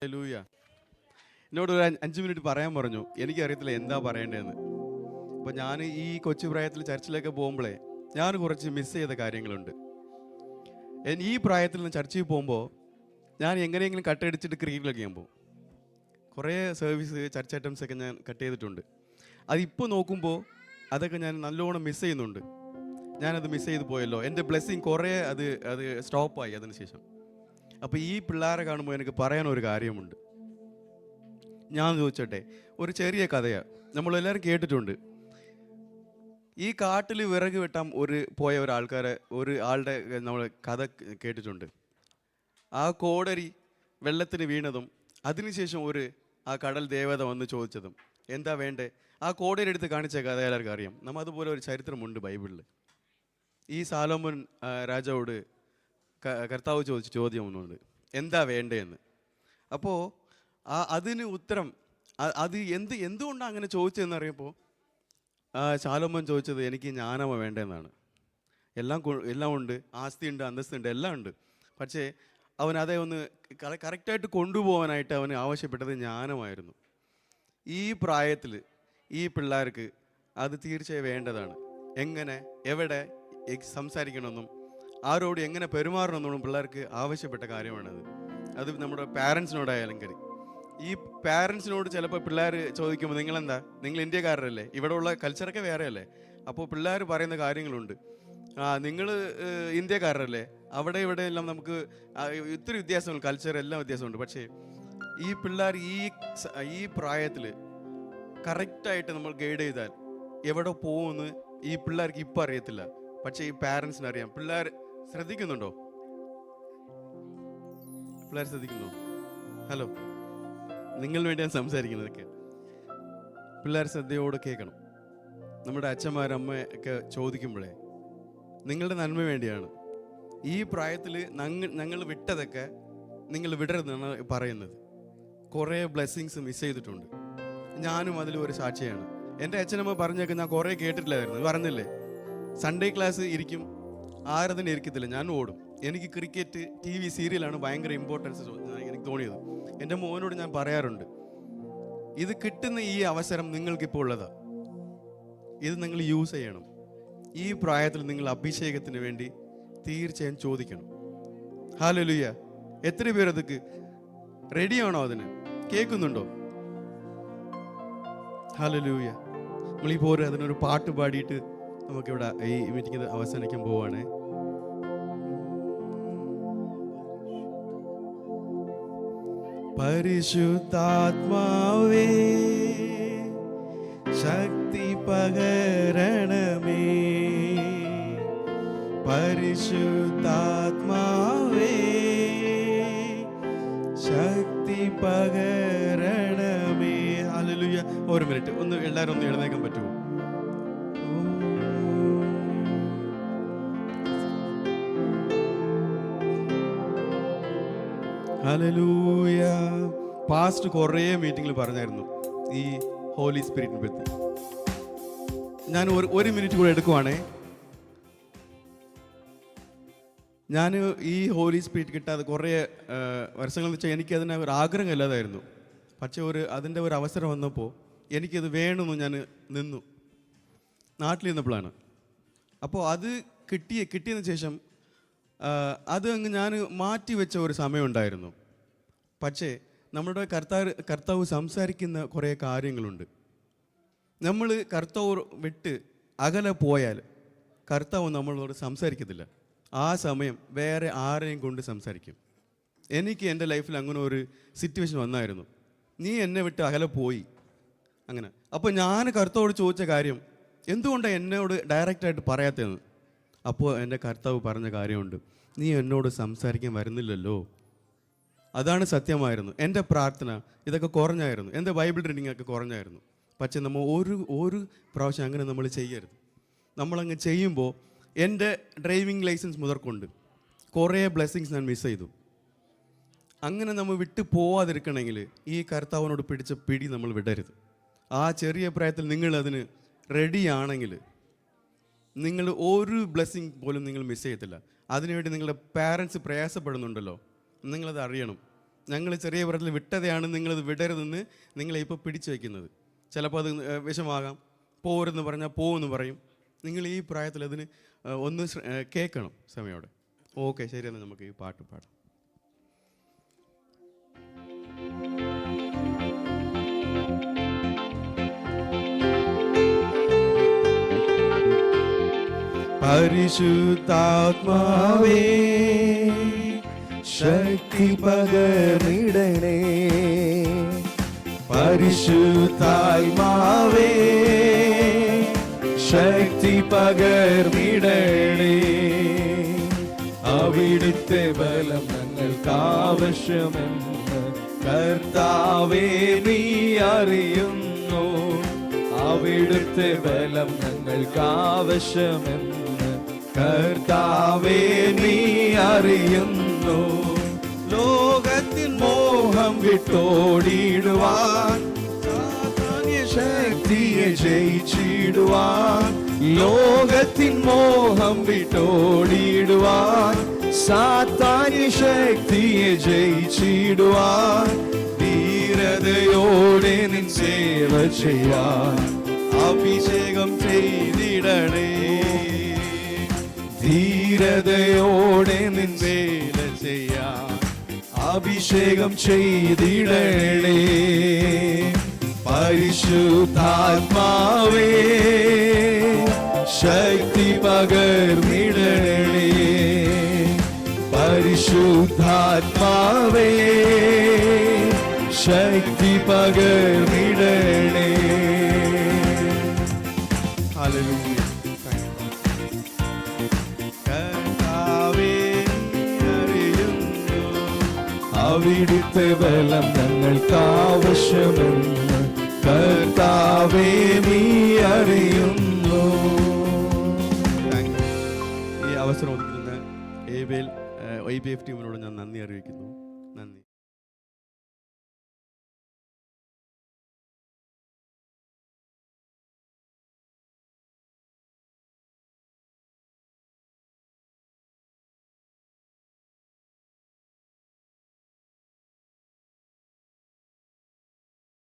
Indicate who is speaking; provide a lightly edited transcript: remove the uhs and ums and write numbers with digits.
Speaker 1: Hallelujah. എന്നോട് ഒരു 5 minute പറയാൻ പറഞ്ഞു. എനിക്കറിയത്തില്ല എന്താ പറയേണ്ടതെന്ന്. അപ്പോൾ ഞാൻ ഈ കൊച്ചു പ്രായത്തിൽ ചർച്ചിലൊക്കെ പോകുമ്പോഴേ ഞാൻ കുറച്ച് മിസ് ചെയ്ത കാര്യങ്ങളുണ്ട്. ഈ പ്രായത്തിൽ നിന്ന് ചർച്ചിൽ പോകുമ്പോൾ ഞാൻ എങ്ങനെയെങ്കിലും കട്ടടിച്ചിട്ട് ക്രീഡിലൊക്കെ ഞാൻ പോകും. കുറേ സർവീസ് ചർച്ച് ഐറ്റംസ് ഒക്കെ ഞാൻ കട്ട് ചെയ്തിട്ടുണ്ട്. അതിപ്പോൾ നോക്കുമ്പോൾ അതൊക്കെ ഞാൻ നല്ലോണം മിസ് ചെയ്യുന്നുണ്ട്. ഞാനത് മിസ് ചെയ്ത് പോയല്ലോ. എൻ്റെ ബ്ലെസ്സിങ് കുറേ അത് സ്റ്റോപ്പായി അതിന് ശേഷം. അപ്പോൾ ഈ പിള്ളേരെ കാണുമ്പോൾ എനിക്ക് പറയാനൊരു കാര്യമുണ്ട്. ഞാൻ ചോദിച്ചോട്ടെ, ഒരു ചെറിയ കഥയാണ്, നമ്മളെല്ലാവരും കേട്ടിട്ടുണ്ട്. ഈ കാട്ടിൽ വിറക് വെട്ടാൻ പോയ ഒരാളുടെ നമ്മൾ കഥ കേട്ടിട്ടുണ്ട്. ആ കോടരി വെള്ളത്തിന് വീണതും അതിനുശേഷം ആ കടൽ ദേവത വന്ന് ചോദിച്ചതും എന്താ വേണ്ടേ, ആ കോടരി എടുത്ത് കാണിച്ച കഥ എല്ലാവർക്കും അറിയാം. നമ്മൾ അതുപോലെ ഒരു ചരിത്രമുണ്ട് ബൈബിളിൽ. ഈ സാലോമോൻ രാജാവോട് കർത്താവ് ചോദിച്ച ചോദ്യം ഒന്നുണ്ട്, എന്താ വേണ്ടതെന്ന്. അപ്പോൾ അതിന് ഉത്തരം അത് എന്തുകൊണ്ടാണ് അങ്ങനെ ചോദിച്ചതെന്ന് അറിയപ്പോൾ ശാലോമോൻ ചോദിച്ചത്, എനിക്ക് ജ്ഞാനമോ വേണ്ടതെന്നാണ്. എല്ലാം ഉണ്ട്, ആസ്തിയുണ്ട്, അന്തസ്തുണ്ട്, എല്ലാം ഉണ്ട്. പക്ഷേ അവൻ അതേ ഒന്ന് കറക്റ്റായിട്ട് കൊണ്ടുപോകാനായിട്ട് അവന് ആവശ്യപ്പെട്ടത് ജ്ഞാനമായിരുന്നു. ഈ പ്രായത്തിൽ ഈ പിള്ളേർക്ക് അത് തീർച്ചയായും വേണ്ടതാണ്. എങ്ങനെ എവിടെ സംസാരിക്കണമെന്നും ആരോട് എങ്ങനെ പെരുമാറണമെന്നും പിള്ളേർക്ക് ആവശ്യപ്പെട്ട കാര്യമാണത്. അത് നമ്മുടെ പാരൻസിനോടായാലും കരി. ഈ പാരൻസിനോട് ചിലപ്പോൾ പിള്ളേർ ചോദിക്കുമ്പോൾ നിങ്ങൾ ഇന്ത്യക്കാരല്ലേ, ഇവിടെ ഉള്ള കൾച്ചറൊക്കെ വേറെ അല്ലേ. അപ്പോൾ പിള്ളേർ പറയുന്ന കാര്യങ്ങളുണ്ട്, നിങ്ങൾ ഇന്ത്യക്കാരല്ലേ, അവിടെ ഇവിടെ എല്ലാം നമുക്ക് ഇത്തിരി വ്യത്യാസമുണ്ട്, കൾച്ചർ എല്ലാം വ്യത്യാസമുണ്ട്. പക്ഷേ ഈ പിള്ളേർ ഈ പ്രായത്തിൽ കറക്റ്റായിട്ട് നമ്മൾ ഗൈഡ് ചെയ്താൽ എവിടെ പോകുമെന്ന് ഈ പിള്ളേർക്ക് ഇപ്പം അറിയത്തില്ല. പക്ഷേ ഈ പാരൻസിന് അറിയാം. പിള്ളേർ ശ്രദ്ധിക്കുന്നുണ്ടോ? പിള്ളേർ ശ്രദ്ധിക്കുന്നുണ്ടോ? ഹലോ, നിങ്ങൾ വേണ്ടിയാണ് സംസാരിക്കുന്നതൊക്കെ. പിള്ളേർ ശ്രദ്ധയോടെ കേൾക്കണം. നമ്മുടെ അമ്മയൊക്കെ ചോദിക്കുമ്പോഴേ നിങ്ങളുടെ നന്മ വേണ്ടിയാണ്. ഈ പ്രായത്തിൽ ഞങ്ങൾ വിട്ടതൊക്കെ നിങ്ങൾ വിടരുതെന്നാണ് പറയുന്നത്. കുറേ ബ്ലെസ്സിങ്സ് മിസ് ചെയ്തിട്ടുണ്ട്. ഞാനും അതിലൊരു സാക്ഷിയാണ്. എൻ്റെ അച്ഛനമ്മ പറഞ്ഞൊക്കെ ഞാൻ കുറേ കേട്ടിട്ടില്ലായിരുന്നു. പറഞ്ഞില്ലേ, സൺഡേ ക്ലാസ് ഇരിക്കും, ആരതിന് ഇരിക്കത്തില്ല, ഞാൻ ഓടും. എനിക്ക് ക്രിക്കറ്റ്, TV, സീരിയലാണ് ഭയങ്കര ഇമ്പോർട്ടൻസ് എനിക്ക് തോന്നിയത്. എൻ്റെ മോനോട് ഞാൻ പറയാറുണ്ട്, ഇത് കിട്ടുന്ന ഈ അവസരം നിങ്ങൾക്കിപ്പോൾ ഉള്ളതാണ്, ഇത് നിങ്ങൾ യൂസ് ചെയ്യണം. ഈ പ്രായത്തിൽ നിങ്ങൾ അഭിഷേകത്തിന് വേണ്ടി തീർച്ചയായും ചോദിക്കണം. ഹല്ലേലൂയ. എത്ര പേർ അതൊക്കെ റെഡിയാണോ? അതിന് കേൾക്കുന്നുണ്ടോ? ഹല്ലേലൂയ. നമ്മളിപ്പോൾ അതിനൊരു പാട്ട് പാടിയിട്ട് നമുക്കിവിടെ ഈ മീറ്റിംഗ് അവസാനിക്കാൻ പോവാണ്. പരിശുദ്ധാത്മാവേ ശക്തി പകരണമേ, പരിശുദ്ധാത്മാവേ ശക്തി പകരണമേ. ഹല്ലേലൂയ. ഒരു മിനിറ്റ് എല്ലാവരും ഒന്ന് എഴുന്നേക്കാൻ പറ്റുമോ? ഹല്ലേലൂയ. പാസ്റ്റ് കുറേ മീറ്റിങ്ങിൽ പറഞ്ഞായിരുന്നു ഈ ഹോളി സ്പിരിറ്റിനെ പറ്റി. ഞാൻ ഒരു മിനിറ്റ് കൂടെ എടുക്കുവാണേ. ഞാൻ ഈ ഹോളി സ്പിരിറ്റ് കിട്ടാതെ കുറേ വർഷങ്ങൾ വെച്ചാൽ എനിക്കതിന് ഒരു ആഗ്രഹം ഇല്ലാതായിരുന്നു. പക്ഷേ അതിൻ്റെ ഒരു അവസരം വന്നപ്പോൾ എനിക്കത് വേണമെന്ന് ഞാൻ നിന്നു. നാട്ടിൽ നിന്നപ്പോഴാണ്. അപ്പോൾ അത് കിട്ടിയതിന് ശേഷം അത് അങ്ങ് ഞാൻ മാറ്റി വെച്ച ഒരു സമയമുണ്ടായിരുന്നു. പക്ഷേ നമ്മുടെ കർത്താവ് സംസാരിക്കുന്ന കുറേ കാര്യങ്ങളുണ്ട്. നമ്മൾ കർത്താവ് വിട്ട് അകലെ പോയാൽ കർത്താവ് നമ്മളോട് സംസാരിക്കത്തില്ല. ആ സമയം വേറെ ആരെയും കൊണ്ട് സംസാരിക്കും. എനിക്ക് എൻ്റെ ലൈഫിൽ അങ്ങനെ ഒരു സിറ്റുവേഷൻ വന്നായിരുന്നു. നീ എന്നെ വിട്ട് അകലെ പോയി അങ്ങനെ. അപ്പോൾ ഞാൻ കർത്താവോട് ചോദിച്ച കാര്യം, എന്തുകൊണ്ടാണ് എന്നോട് ഡയറക്റ്റായിട്ട് പറയാത്തതെന്ന്. അപ്പോൾ എൻ്റെ കർത്താവ് പറഞ്ഞ കാര്യമുണ്ട്, നീ എന്നോട് സംസാരിക്കാൻ വരുന്നില്ലല്ലോ. അതാണ് സത്യമായിരുന്നു. എൻ്റെ പ്രാർത്ഥന ഇതൊക്കെ കുറഞ്ഞായിരുന്നു, എൻ്റെ ബൈബിൾ റീഡിംഗ് ഒക്കെ കുറഞ്ഞായിരുന്നു. പക്ഷെ നമ്മൾ ഒരു പ്രാവശ്യം അങ്ങനെ നമ്മൾ ചെയ്യരുത്. നമ്മളങ്ങ് ചെയ്യുമ്പോൾ എൻ്റെ ഡ്രൈവിംഗ് ലൈസൻസ് മുതൽക്കൊണ്ട് കുറേ ബ്ലെസ്സിങ്സ് ഞാൻ മിസ് ചെയ്തു. അങ്ങനെ നമ്മൾ വിട്ടു പോവാതിരിക്കണമെങ്കിൽ ഈ കർത്താവിനോട് പിടിച്ച പിടി നമ്മൾ വിടരുത്. ആ ചെറിയ പ്രായത്തിൽ നിങ്ങളതിന് റെഡിയാണെങ്കിൽ നിങ്ങൾ ഒരു ബ്ലെസ്സിങ് പോലും നിങ്ങൾ മിസ് ചെയ്യത്തില്ല. അതിനുവേണ്ടി നിങ്ങളുടെ പാരൻസ് പ്രയാസപ്പെടുന്നുണ്ടല്ലോ, നിങ്ങളത് അറിയണം. ഞങ്ങൾ ചെറിയ പ്രായത്തിൽ വിട്ടതെയാണ് നിങ്ങളത് വിടരുതെന്ന് നിങ്ങളെ ഇപ്പോൾ പിടിച്ചു വയ്ക്കുന്നത്. ചിലപ്പോൾ അത് വിഷമാകാം. പോരെന്ന് പറഞ്ഞാൽ പോവെന്ന് പറയും. നിങ്ങൾ ഈ പ്രായത്തിൽ അതിന് ഒന്ന് കേൾക്കണം സമയോടെ. ഓക്കെ, ശരിയെന്ന് നമുക്ക് ഈ പാട്ട് പാടാം. പരിശുദ്ധാത്മാവേ
Speaker 2: ശക്തി പകർന്നിടണേ, പരിശുദ്ധാത്മാവേ ശക്തി പകർന്നിടണേ. അവിടുത്തെ ബലം ഞങ്ങൾക്ക് ആവശ്യമെന്ന് കർത്താവേ നീ അറിയുന്നു. അവിടുത്തെ ബലം ഞങ്ങൾക്ക് ആവശ്യമെന്ന് കർത്താവേ നീ അറിയുന്നു. ലോകത്തിൻ മോഹം വിട്ടോടിടുവാൻ, ശക്തിയെ ജയിച്ചിടുവാൻ, ലോകത്തിൻ മോഹം വിട്ടോടിടുവാൻ, സാത്താന്യ ശക്തിയെ ജയിച്ചിടുവാൻ, ധീരതയോടെ നിൻ സേവ ചെയ്യാൻ അഭിഷേകം ചെയ്തിടണേ. ധീരതയോടെ നിൻ വേല ചെയ്യാൻ അഭിഷേകം ചെയ്തിടണേ. പരിശുദ്ധാത്മാവേ ശക്തി പകർന്നിടണേ, പരിശുദ്ധാത്മാവേ ശക്തി പകർന്നിടണേ. ഹല്ലേലൂയ. കർത്താവേ അറിയുന്നു, അവിടുത്തെ ബലം ഞങ്ങൾക്ക് ആവശ്യമെന്ന് കർത്താവേ നീ അറിയുന്നു.
Speaker 1: ഈ അവസരം ഒതുക്കുന്ന ABL IPF ടീമിനോട് ഞാൻ നന്ദി അറിയിക്കുന്നു.